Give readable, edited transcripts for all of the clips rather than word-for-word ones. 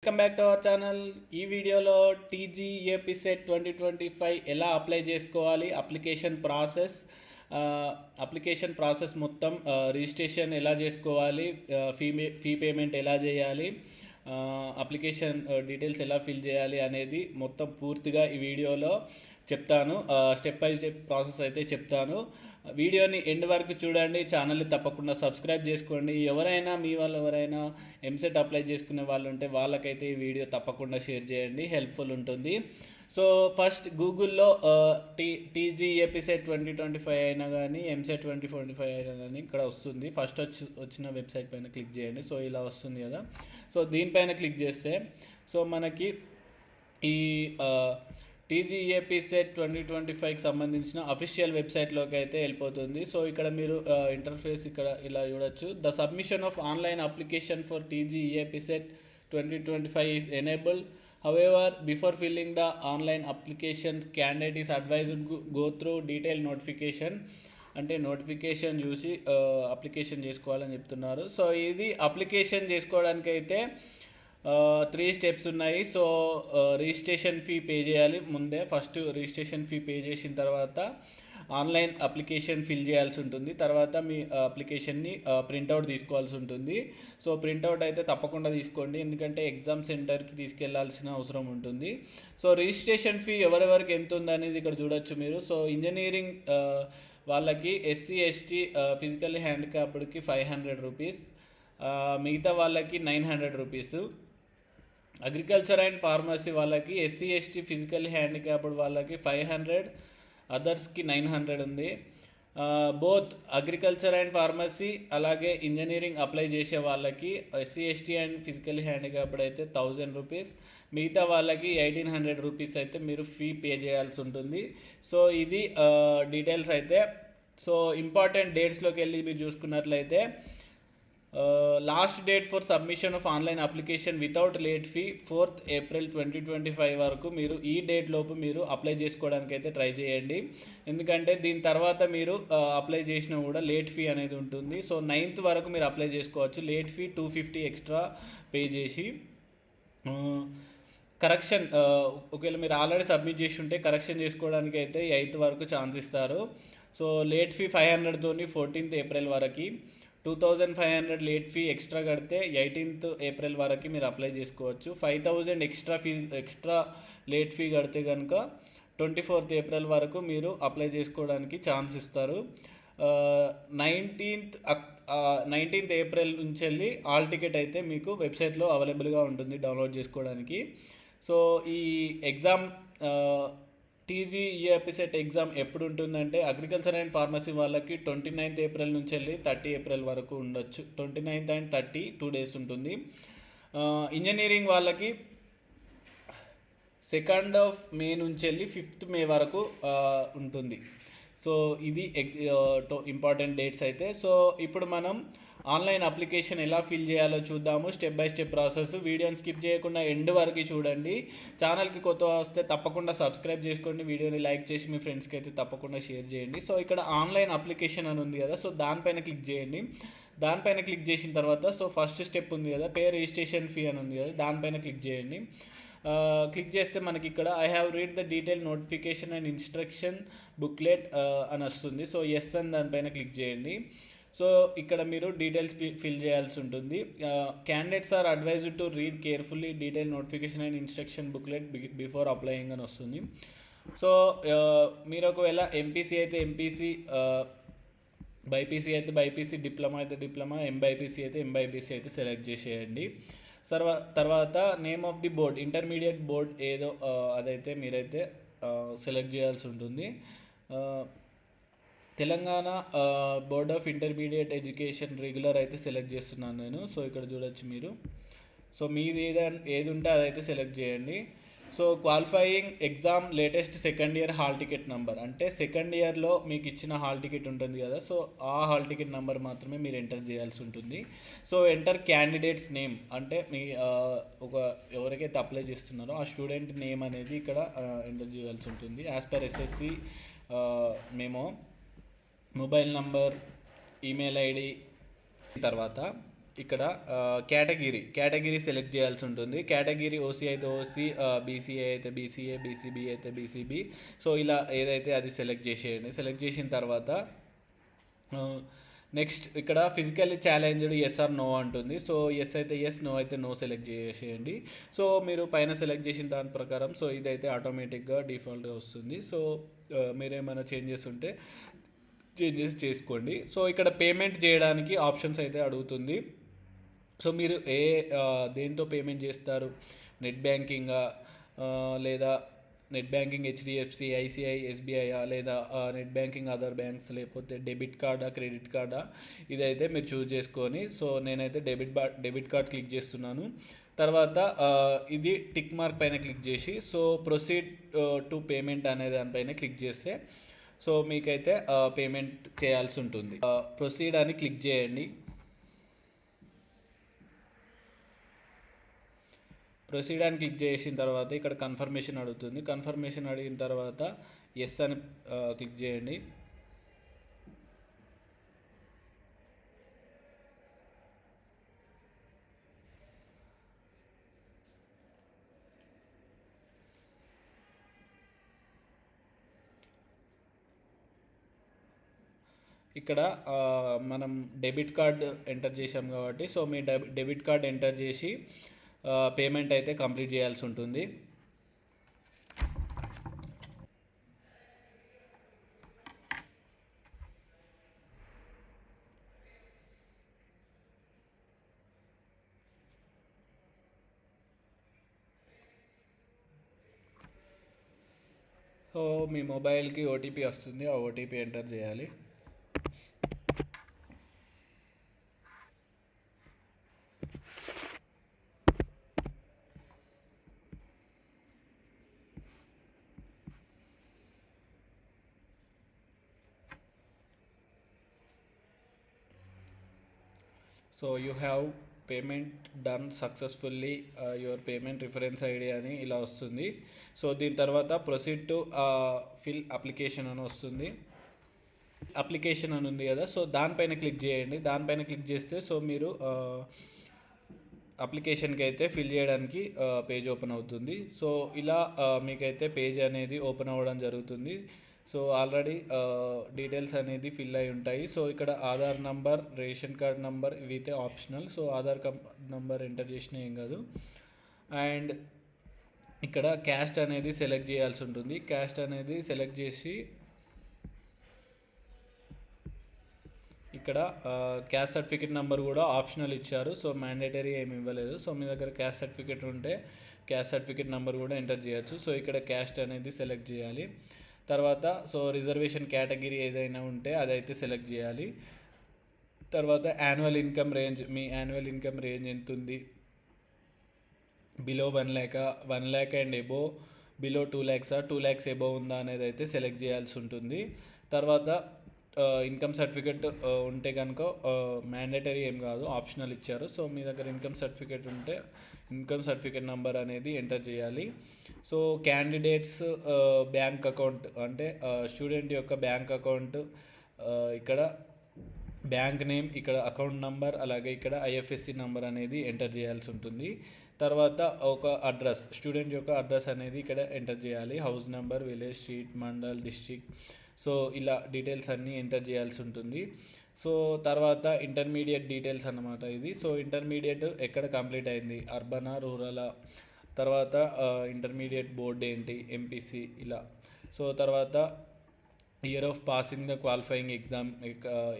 Welcome back to our channel. ఈ వీడియోలో టీజీఏపీ SET 2025 ఎలా అప్లై చేసుకోవాలి, అప్లికేషన్ ప్రాసెస్ మొత్తం, రిజిస్ట్రేషన్ ఎలా చేసుకోవాలి, ఫీ పేమెంట్ ఎలా చేయాలి, అప్లికేషన్ డీటెయిల్స్ ఎలా ఫిల్ చేయాలి అనేది మొత్తం పూర్తిగా ఈ వీడియోలో చెప్తాను. స్టెప్ బై స్టెప్ ప్రాసెస్ అయితే చెప్తాను. వీడియోని ఎండ్ వరకు చూడండి. ఛానల్ని తప్పకుండా సబ్స్క్రైబ్ చేసుకోండి. మీ వాళ్ళు ఎవరైనా ఎంసెట్ అప్లై చేసుకునే వాళ్ళు ఉంటే వాళ్ళకైతే ఈ వీడియో తప్పకుండా షేర్ చేయండి, హెల్ప్ఫుల్ ఉంటుంది. సో ఫస్ట్ గూగుల్లో టీజీఏపీ సెట్ 2025 అయినా కానీ ఎంసెట్ 2025 అయినా కానీ ఇక్కడ వస్తుంది. ఫస్ట్ వచ్చిన వెబ్సైట్ పైన క్లిక్ చేయండి. సో ఇలా వస్తుంది కదా. సో దీనిపైన క్లిక్ చేస్తే సో మనకి ఈ టీజీఏపీ సెట్ 2025కి సంబంధించిన అఫీషియల్ వెబ్సైట్లోకి అయితే వెళ్ళిపోతుంది. సో ఇక్కడ మీరు ఇంటర్ఫేస్ ఇక్కడ ఇలా చూడొచ్చు. The submission of online application for TGAP SET 2025 is enabled. However, before filling the online application, candidate is advised to go through detailed notification. అంటే నోటిఫికేషన్ చూసి అప్లికేషన్ చేసుకోవాలని చెప్తున్నారు. సో ఇది అప్లికేషన్ చేసుకోవడానికి అయితే 3 స్టెప్స్ ఉన్నాయి. సో రిజిస్ట్రేషన్ ఫీ పే చేయాలి ముందే. ఫస్ట్ రిజిస్ట్రేషన్ ఫీ పే చేసిన తర్వాత ఆన్లైన్ అప్లికేషన్ ఫిల్ చేయాల్సి ఉంటుంది. తర్వాత మీ అప్లికేషన్ని ప్రింట్అవుట్ తీసుకోవాల్సి ఉంటుంది. సో ప్రింట్అవుట్ అయితే తప్పకుండా తీసుకోండి, ఎందుకంటే ఎగ్జామ్ సెంటర్కి తీసుకెళ్లాల్సిన అవసరం ఉంటుంది. సో రిజిస్ట్రేషన్ ఫీ ఎవరెవరికి ఎంత ఉందనేది ఇక్కడ చూడొచ్చు మీరు. సో ఇంజనీరింగ్ వాళ్ళకి, ఎస్సీ ఎస్టీ ఫిజికల్లీ హ్యాండిక్యాప్డ్కి 500 రూపీస్, మిగతా వాళ్ళకి 900 రూపీస్. అగ్రికల్చర్ అండ్ ఫార్మసీ వాళ్ళకి, ఎస్సీ ఎస్టీ ఫిజికల్లీ హ్యాండిక్యాప్డ్ వాళ్ళకి 500, అదర్స్కి 900 ఉంది. బోత్ అగ్రికల్చర్ అండ్ ఫార్మసీ అలాగే ఇంజనీరింగ్ అప్లై చేసే వాళ్ళకి, SC ST and physically handicapped అయితే 1000 రూపీస్, మిగతా వాళ్ళకి 1800 రూపీస్ అయితే మీరు ఫీ పే చేయాల్సి ఉంటుంది. సో ఇది డీటెయిల్స్ అయితే. సో ఇంపార్టెంట్ డేట్స్లోకి వెళ్ళి మీరు చూసుకున్నట్లయితే last date for submission of online application without late fee 4th April 2025 వరకు మీరు ఈ డేట్ లోపు మీరు అప్లై చేసుకోవడానికి అయితే ట్రై చేయండి. ఎందుకంటే దీని తర్వాత మీరు అప్లై చేసినా కూడా లేట్ ఫీ అనేది ఉంటుంది. సో 9th వరకు మీరు అప్లై చేసుకోవచ్చు. లేట్ ఫీ 250 ఎక్స్ట్రా పే చేసి. కరెక్షన్ ఒకవేళ మీరు ఆల్రెడీ సబ్మిట్ చేసి ఉంటే కరెక్షన్ చేసుకోవడానికి అయితే 8th వరకు ఛాన్స్ ఇస్తారు. సో లేట్ ఫీ 500తోని 14th April వరకు, 2500 లేట్ ఫీ ఎక్స్ట్రా కడితే 18th April వరకు మీరు అప్లై చేసుకోవచ్చు. 5000 ఎక్స్ట్రా లేట్ ఫీ కడితే కనుక 24th April వరకు మీరు అప్లై చేసుకోవడానికి ఛాన్స్ ఇస్తారు. 19th April నుంచి వెళ్ళి ఆల్ టికెట్ అయితే మీకు వెబ్సైట్లో అవైలబుల్గా ఉంటుంది డౌన్లోడ్ చేసుకోవడానికి. సో ఈ ఎగ్జామ్ టీజీఏపీ సెట్ ఎగ్జామ్ ఎప్పుడు ఉంటుందంటే అగ్రికల్చర్ అండ్ ఫార్మసీ వాళ్ళకి 29th April నుంచి వెళ్ళి 30 April వరకు ఉండొచ్చు. 29th and 30 2 days ఉంటుంది. ఇంజనీరింగ్ వాళ్ళకి 2nd May నుంచి వెళ్ళి 5th May వరకు ఉంటుంది. సో ఇది ఇంపార్టెంట్ డేట్స్ అయితే. సో ఇప్పుడు మనం ఆన్లైన్ అప్లికేషన్ ఎలా ఫిల్ చేయాలో చూద్దాము, స్టెప్ బై స్టెప్ ప్రాసెస్. వీడియోని స్కిప్ చేయకుండా ఎండ్ వరకు చూడండి. ఛానల్కి కొత్త వస్తే తప్పకుండా సబ్స్క్రైబ్ చేసుకోండి, వీడియోని లైక్ చేసి మీ ఫ్రెండ్స్కి అయితే తప్పకుండా షేర్ చేయండి. సో ఇక్కడ ఆన్లైన్ అప్లికేషన్ అని ఉంది కదా, సో దానిపైన క్లిక్ చేయండి. దానిపైన క్లిక్ చేసిన తర్వాత సో ఫస్ట్ స్టెప్ ఉంది కదా, పే రిజిస్ట్రేషన్ ఫీ అని ఉంది కదా, దానిపైన క్లిక్ చేయండి. క్లిక్ చేస్తే మనకి ఇక్కడ I have read the detail notification and instruction booklet అని వస్తుంది. సో ఎస్ అని దానిపైన క్లిక్ చేయండి. సో ఇక్కడ మీరు డీటెయిల్స్ ఫిల్ చేయాల్సి ఉంటుంది. Candidates are advised to read carefully detail notification and instruction booklet before applying అని వస్తుంది. సో మీరు ఒకవేళ ఎంపీసీ అయితే ఎంపీసీ, బైపీసీ అయితే బైపీసీ, డిప్లొమా అయితే డిప్లొమా, ఎంబైపీసీ అయితే ఎంబైపీసీ అయితే సెలెక్ట్ చేసేయండి. తర్వాత name of the board, intermediate board ఏదో అదైతే మీరైతే సెలెక్ట్ చేయాల్సి ఉంటుంది. Telangana board of intermediate education regular అయితే సెలెక్ట్ చేస్తున్నాను నేను. సో ఇక్కడ చూడొచ్చు మీరు. సో మీది ఏది ఉంటే అదైతే సెలెక్ట్ చేయండి. So qualifying exam latest second year hall ticket number, అంటే సెకండ్ ఇయర్లో మీకు ఇచ్చిన హాల్ టికెట్ ఉంటుంది కదా, సో ఆ హాల్ టికెట్ నెంబర్ మాత్రమే మీరు ఎంటర్ చేయాల్సి ఉంటుంది. సో ఎంటర్ క్యాండిడేట్స్ నేమ్, అంటే మీ ఎవరికైతే అప్లై చేస్తున్నారో ఆ స్టూడెంట్ నేమ్ అనేది ఇక్కడ ఎంటర్ చేయాల్సి ఉంటుంది. యాజ్ పర్ ఎస్ఎస్సి మేము మొబైల్ నంబర్, ఈమెయిల్ ఐడి, తర్వాత ఇక్కడ కేటగిరీ సెలెక్ట్ చేయాల్సి ఉంటుంది. కేటగిరీ ఓసీ అయితే ఓసీ, బీసీఏ అయితే బీసీఏ, బీసీబీ అయితే బీసీబీ. సో ఇలా ఏదైతే అది సెలెక్ట్ చేసేయండి. సెలెక్ట్ చేసిన తర్వాత నెక్స్ట్ ఇక్కడ physically challenged yes or no అంటుంది. సో ఎస్ అయితే ఎస్, నో అయితే నో సెలెక్ట్ చేసేయండి. సో మీరు పైన సెలెక్ట్ చేసిన దాని ప్రకారం సో ఇదైతే ఆటోమేటిక్గా డిఫాల్ట్గా వస్తుంది. సో మీరేమైనా చేంజెస్ ఉంటే చేంజెస్ చేసుకోండి. సో ఇక్కడ పేమెంట్ చేయడానికి ఆప్షన్స్ అయితే అడుగుతుంది. సో మీరు దేంతో పేమెంట్ చేస్తారు? నెట్ బ్యాంకింగా, లేదా net banking HDFC, ICI, SBI, లేదా నెట్ బ్యాంకింగ్ అదర్ బ్యాంక్స్, లేకపోతే డెబిట్ కార్డా, క్రెడిట్ కార్డా, ఇదైతే మీరు చూస్ చేసుకొని. సో నేనైతే డెబిట్ కార్డ్ క్లిక్ చేస్తున్నాను. తర్వాత ఇది టిక్ మార్క్ పైన క్లిక్ చేసి సో ప్రొసీడ్ టు పేమెంట్ అనే దానిపైన క్లిక్ చేస్తే సో మీకైతే పేమెంట్ చేయాల్సి ఉంటుంది. ప్రొసీడ్ అని క్లిక్ చేయండి. ప్రొసీడ్ అని క్లిక్ చేసిన తర్వాత ఇక్కడ కన్ఫర్మేషన్ అడుగుతుంది. కన్ఫర్మేషన్ అడిగిన తర్వాత ఎస్ అని క్లిక్ చేయండి. ఇక్కడ మనం డెబిట్ కార్డ్ ఎంటర్ చేసాం కాబట్టి సో మీ డెబిట్ కార్డ్ ఎంటర్ చేసి పేమెంట్ అయితే కంప్లీట్ చేయాల్సి ఉంటుంది. సో మీ మొబైల్కి ఓటీపీ వస్తుంది, ఆ ఓటీపీ ఎంటర్ చేయాలి. So you have payment done successfully, your payment reference ID అని ఇలా వస్తుంది. సో దీని తర్వాత ప్రొసీడ్ టు ఫిల్ అప్లికేషన్ అని వస్తుంది. అప్లికేషన్ అని ఉంది కదా, సో దానిపైన క్లిక్ చేయండి. దానిపైన క్లిక్ చేస్తే సో మీరు అప్లికేషన్కి అయితే ఫిల్ చేయడానికి పేజ్ ఓపెన్ అవుతుంది. సో ఇలా మీకైతే పేజ్ అనేది ఓపెన్ అవ్వడం జరుగుతుంది. సో ఆల్రెడీ డీటెయిల్స్ అనేది ఫిల్ అయి ఉంటాయి. సో ఇక్కడ Aadhaar number, ration card number ఇవైతే optional. So Aadhaar number enter చేసినా ఏం కాదు. అండ్ ఇక్కడ క్యాస్ట్ అనేది సెలెక్ట్ చేయాల్సి ఉంటుంది. క్యాస్ట్ అనేది సెలెక్ట్ చేసి ఇక్కడ క్యాస్ట్ సర్టిఫికేట్ నెంబర్ కూడా ఆప్షనల్ ఇచ్చారు. సో మ్యాండేటరీ ఏమి ఇవ్వలేదు. సో మీ దగ్గర క్యాస్ట్ సర్టిఫికేట్ ఉంటే క్యాస్ట్ సర్టిఫికేట్ నెంబర్ కూడా ఎంటర్ చేయొచ్చు. సో ఇక్కడ క్యాస్ట్ అనేది సెలెక్ట్ చేయాలి. తర్వాత సో రిజర్వేషన్ కేటగిరీ ఏదైనా ఉంటే అదైతే సెలెక్ట్ చేయాలి. తర్వాత యాన్యువల్ ఇన్కమ్ రేంజ్, మీ యాన్యువల్ ఇన్కమ్ రేంజ్ ఎంత ఉంది? Below 1 lakh, 1 lakh and above, below 2 lakhs, 2 lakhs above ఉందా అనేది అయితే సెలెక్ట్ చేయాల్సి ఉంటుంది. తర్వాత ఇన్కమ్ సర్టిఫికేట్ ఉంటే కనుక మ్యాండేటరీ ఏం కాదు, ఆప్షనల్ ఇచ్చారు. సో మీ దగ్గర ఇన్కమ్ సర్టిఫికేట్ ఉంటే ఇన్కమ్ సర్టిఫికేట్ నెంబర్ అనేది ఎంటర్ చేయాలి. సో క్యాండిడేట్స్ బ్యాంక్ అకౌంట్ అంటే స్టూడెంట్ యొక్క బ్యాంక్ అకౌంట్, ఇక్కడ బ్యాంక్ నేమ్, ఇక్కడ అకౌంట్ నంబర్, అలాగే ఇక్కడ ఐఎఫ్ఎస్సి నెంబర్ అనేది ఎంటర్ చేయాల్సి ఉంటుంది. తర్వాత ఒక అడ్రస్, స్టూడెంట్ యొక్క అడ్రస్ అనేది ఇక్కడ ఎంటర్ చేయాలి. House number, village, street, mandal, district. So ఇలా డీటెయిల్స్ అన్నీ ఎంటర్ చేయాల్సి ఉంటుంది. సో తర్వాత ఇంటర్మీడియట్ డీటెయిల్స్ అన్నమాట ఇది. సో ఇంటర్మీడియట్ ఎక్కడ కంప్లీట్ అయింది, అర్బనా, రూరలా, తర్వాత ఇంటర్మీడియట్ బోర్డ్ ఏంటి, ఎంపీసీ ఇలా. సో తర్వాత year of passing the qualifying exam,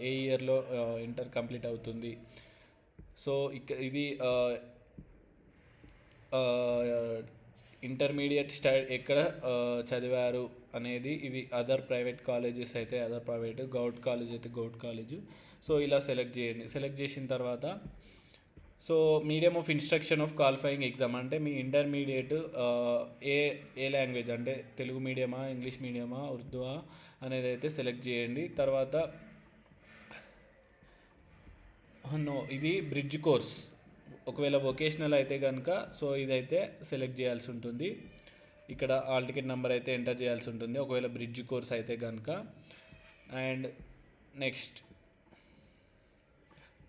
ఏ ఇయర్లో ఇంటర్ కంప్లీట్ అవుతుంది. సో ఇది ఇంటర్మీడియట్ ఎక్కడ చదివారు అనేది. ఇది అదర్ ప్రైవేట్ కాలేజెస్ అయితే అదర్ ప్రైవేట్, గౌట్ కాలేజ్ అయితే గౌట్ కాలేజ్. సో ఇలా సెలెక్ట్ చేయండి. సెలెక్ట్ చేసిన తర్వాత so medium of instruction of qualifying exam అంటే మీ ఇంటర్మీడియట్ ఏ లాంగ్వేజ్ అంటే తెలుగు మీడియమా, ఇంగ్లీష్ మీడియమా, ఉర్దూవా అనేది అయితే సెలెక్ట్ చేయండి. తర్వాత నో, ఇది బ్రిడ్జ్ కోర్స్. ఒకవేళ వొకేషనల్ అయితే కనుక సో ఇదైతే సెలెక్ట్ చేయాల్సి ఉంటుంది. ఇక్కడ ఆల్ టికెట్ నెంబర్ అయితే ఎంటర్ చేయాల్సి ఉంటుంది ఒకవేళ బ్రిడ్జ్ కోర్స్ అయితే కనుక. And next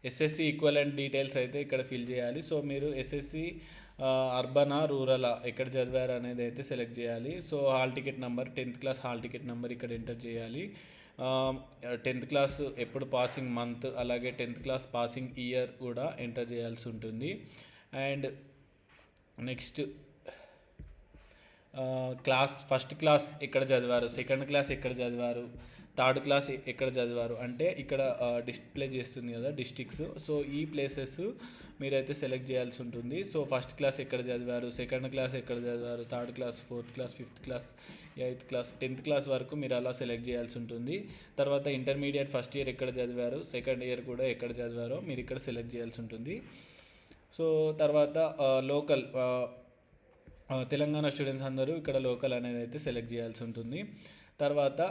SSC equivalent details అయితే ఇక్కడ ఫిల్ చేయాలి. సో మీరు ఎస్ఎస్సి అర్బనా రూరలా ఎక్కడ చదివారు అనేది అయితే సెలెక్ట్ చేయాలి. So hall ticket number 10th class hall ticket number ఇక్కడ ఎంటర్ చేయాలి. 10th క్లాస్ ఎప్పుడు పాసింగ్ మంత్, అలాగే 10th క్లాస్ పాసింగ్ ఇయర్ కూడా ఎంటర్ చేయాల్సి ఉంటుంది. And next class, first class ఎక్కడ చదివారు, సెకండ్ క్లాస్ ఎక్కడ చదివారు, థర్డ్ క్లాస్ ఎక్కడ చదివారు అంటే ఇక్కడ డిస్ప్లే చేస్తుంది కదా డిస్ట్రిక్ట్స్. సో ఈ ప్లేసెస్ మీరైతే సెలెక్ట్ చేయాల్సి ఉంటుంది. సో ఫస్ట్ క్లాస్ ఎక్కడ చదివారు, సెకండ్ క్లాస్ ఎక్కడ చదివారు, third class, fourth class, fifth class, 8th class, 10th class వరకు మీరు అలా సెలెక్ట్ చేయాల్సి ఉంటుంది. తర్వాత ఇంటర్మీడియట్ ఫస్ట్ ఇయర్ ఎక్కడ చదివారు, సెకండ్ ఇయర్ కూడా ఎక్కడ చదివారో మీరు ఇక్కడ సెలెక్ట్ చేయాల్సి ఉంటుంది. సో తర్వాత లోకల్ తెలంగాణ స్టూడెంట్స్ అందరూ ఇక్కడ లోకల్ అనేది అయితే సెలెక్ట్ చేయాల్సి ఉంటుంది. తర్వాత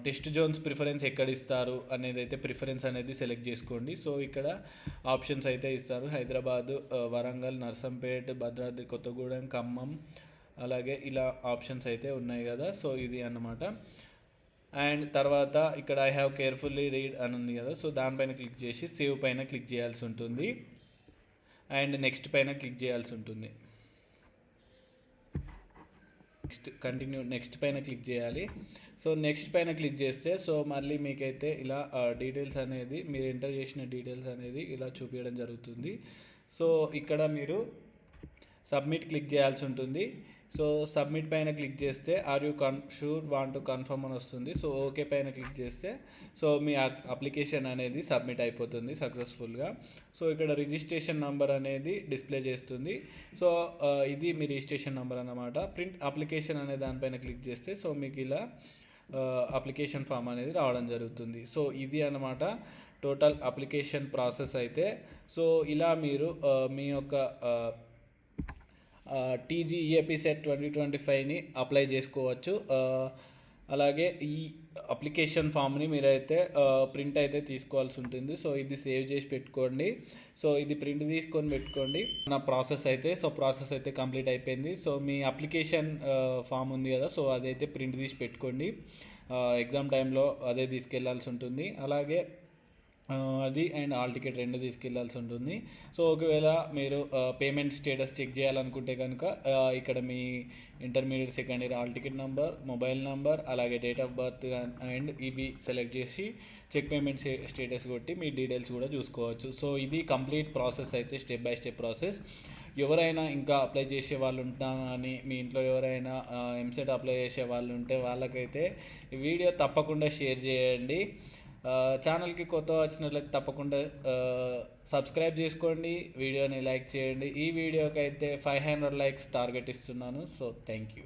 టెస్ట్ జోన్స్ ప్రిఫరెన్స్ ఎక్కడ ఇస్తారు అనేది అయితే ప్రిఫరెన్స్ అనేది సెలెక్ట్ చేసుకోండి. సో ఇక్కడ ఆప్షన్స్ అయితే ఇస్తారు. హైదరాబాద్, వరంగల్, నర్సంపేట్, భద్రాద్రి కొత్తగూడెం, ఖమ్మం, అలాగే ఇలా ఆప్షన్స్ అయితే ఉన్నాయి కదా. సో ఇది అన్నమాట. అండ్ తర్వాత ఇక్కడ ఐ హ్యావ్ కేర్ఫుల్లీ రీడ్ అని ఉంది కదా. సో దానిపైన క్లిక్ చేసి సేవ్ పైన క్లిక్ చేయాల్సి ఉంటుంది. అండ్ నెక్స్ట్ పైన క్లిక్ చేయాల్సి ఉంటుంది. నెక్స్ట్ పైన క్లిక్ చేయాలి. సో నెక్స్ట్ పైన క్లిక్ చేస్తే సో మళ్ళీ మీకైతే ఇలా డీటెయిల్స్ అనేది మీరు ఎంటర్ చేసిన డీటెయిల్స్ అనేది ఇలా చూపించడం జరుగుతుంది. సో ఇక్కడ మీరు సబ్మిట్ క్లిక్ చేయాల్సి ఉంటుంది. సో సబ్మిట్ పైన క్లిక్ చేస్తే are you sure want to confirm అని వస్తుంది. సో ఓకే పైన క్లిక్ చేస్తే సో మీ అప్లికేషన్ అనేది సబ్మిట్ అయిపోతుంది సక్సెస్ఫుల్గా. సో ఇక్కడ రిజిస్ట్రేషన్ నెంబర్ అనేది డిస్ప్లే చేస్తుంది. సో ఇది మీ రిజిస్ట్రేషన్ నెంబర్ అన్నమాట. ప్రింట్ అప్లికేషన్ అనే దానిపైన క్లిక్ చేస్తే సో మీకు ఇలా అప్లికేషన్ ఫామ్ అనేది రావడం జరుగుతుంది. సో ఇది అన్నమాట టోటల్ అప్లికేషన్ ప్రాసెస్ అయితే. సో ఇలా మీరు మీ యొక్క TGEAP సెట్ 2025ని అప్లై చేసుకోవచ్చు. అలాగే ఈ అప్లికేషన్ ఫామ్ని మీరైతే ప్రింట్ అయితే తీసుకోవాల్సి ఉంటుంది. సో ఇది సేవ్ చేసి పెట్టుకోండి. సో ఇది ప్రింట్ తీసుకొని పెట్టుకోండి. నా ప్రాసెస్ అయితే కంప్లీట్ అయిపోయింది. సో మీ అప్లికేషన్ ఫామ్ ఉంది కదా, సో అదైతే ప్రింట్ తీసి పెట్టుకోండి. ఎగ్జామ్ టైంలో అదే తీసుకెళ్లాల్సి ఉంటుంది. అలాగే అది అండ్ హాల్ టికెట్ 2 తీసుకెళ్లాల్సి ఉంటుంది. సో ఒకవేళ మీరు పేమెంట్ స్టేటస్ చెక్ చేయాలనుకుంటే కనుక ఇక్కడ మీ intermediate second year hall ticket number, mobile number, అలాగే డేట్ ఆఫ్ బర్త్ అండ్ ఇవి సెలెక్ట్ చేసి చెక్ పేమెంట్ స్టేటస్ కొట్టి మీ డీటెయిల్స్ కూడా చూసుకోవచ్చు. సో ఇది కంప్లీట్ ప్రాసెస్ అయితే, స్టెప్ బై స్టెప్ ప్రాసెస్. ఎవరైనా ఇంకా అప్లై చేసే వాళ్ళు ఉంటారని, మీ ఇంట్లో ఎవరైనా ఎంసెట్ అప్లై చేసే వాళ్ళు ఉంటే వాళ్ళకైతే ఈ వీడియో తప్పకుండా షేర్ చేయండి. ఛానల్కి కొత్త వచ్చినట్లయితే తప్పకుండా సబ్స్క్రైబ్ చేసుకోండి, వీడియోని లైక్ చేయండి. ఈ వీడియోకి అయితే 500 లైక్స్ టార్గెట్ ఇస్తున్నాను. So thank you.